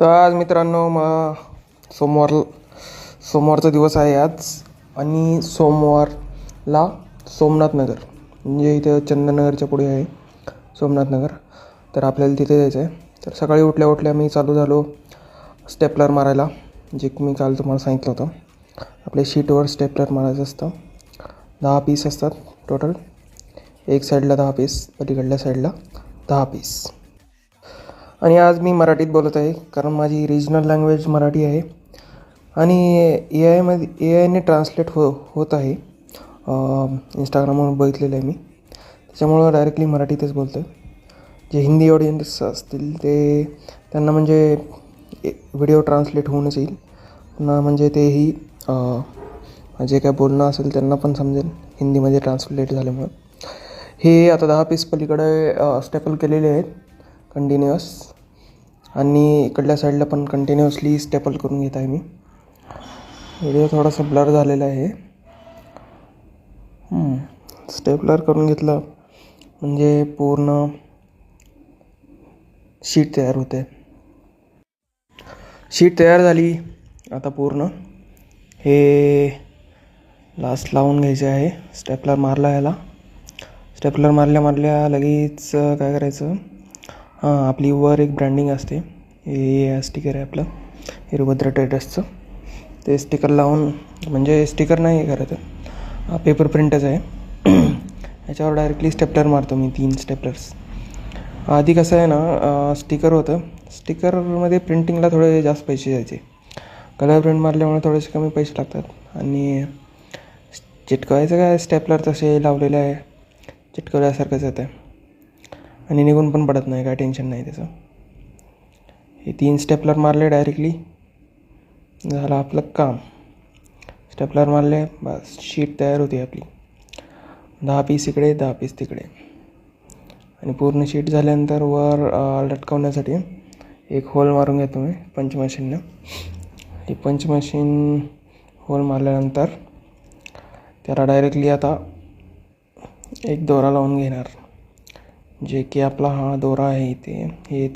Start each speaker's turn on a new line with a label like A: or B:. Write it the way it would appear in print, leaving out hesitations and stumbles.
A: तर आज मित्रांनो सोमवारचा दिवस आहे आज. आणि सोमवारला सोमनाथ नगर म्हणजे इथे चंदननगरच्या पुढे आहे सोमनाथ नगर. तर आपल्याला तिथे जायचं आहे. तर सकाळी उठल्या उठल्या मी चालू झालो स्टेपलर मारायला, जे की मी काल तुम्हाला सांगितलं होतं. आपल्या शीटवर स्टेपलर मारायचं असतं. 10 पीस असतात टोटल. एक साईडला 10 पीस, पलीकडल्या साईडला 10 पीस. आणि आज मी मराठीत बोलत आहे कारण माझी रिजनल लँग्वेज मराठी आहे. आणि ए आयने ट्रान्सलेट होत आहे. इंस्टाग्रामवर बघितलेलं आहे मी, त्याच्यामुळं डायरेक्टली मराठीतच बोलतो आहे. जे हिंदी ऑडियन्स असतील त्यांना म्हणजे व्हिडिओ ट्रान्सलेट होऊनच येईल पुन्हा, म्हणजे तेही जे काय बोलणं असेल त्यांना पण समजेल हिंदीमध्ये ट्रान्सलेट झाल्यामुळं. हे आता 10 पीस पलीकडे स्टेपल केलेले आहेत कंटिन्युअस, आणि इकडल्या साईडला पण कंटिन्युअसली स्टेपल करून घेत आहे मी. व्हिडिओ थोडासा ब्लर झालेला आहे. स्टेपलर करून घेतलं म्हणजे पूर्ण शीट तयार होते. शीट तयार झाली. आता पूर्ण हे लास्ट लावून घ्यायचे आहे. स्टेपलर मारला याला. स्टेपलर मारल्या लगेच काय करायचं, आपली वर एक ब्रँडिंग असते. हे स्टिकर आहे आपलं वीरभद्र ट्रेडर्सचं. ते स्टिकर लावून, म्हणजे स्टिकर नाही करायचं, पेपर प्रिंटच आहे. याच्यावर डायरेक्टली स्टेपलर मारतो मी 3 स्टेपलर्स. आधी कसं आहे ना, स्टिकर होतं. स्टिकरमध्ये प्रिंटिंगला थोडे जास्त पैसे जायचे. कलर प्रिंट मारल्यामुळे थोडेसे कमी पैसे लागतात. आणि चिटकवायचं काय, स्टेपलर तसे लावलेले आहे, चिटकवल्यासारखंच येतं आणि निघून पण पडत नाही, काय टेन्शन नाही त्याचं. हे 3 स्टेपलर मारले डायरेक्टली, झालं आपलं काम. स्टेपलर मारले बस, शीट तयार होती आपली. 10 पीस इकडे, 10 पीस तिकडे. आणि पूर्ण शीट झाल्यानंतर वर लटकवण्यासाठी एक होल मारून घेतो मी पंच मशीननं. ही पंच मशीन होल मारल्यानंतर त्याला डायरेक्टली आता एक दोरा लावून घेणार, जे की आपला हा दोरा आहे इथे. हे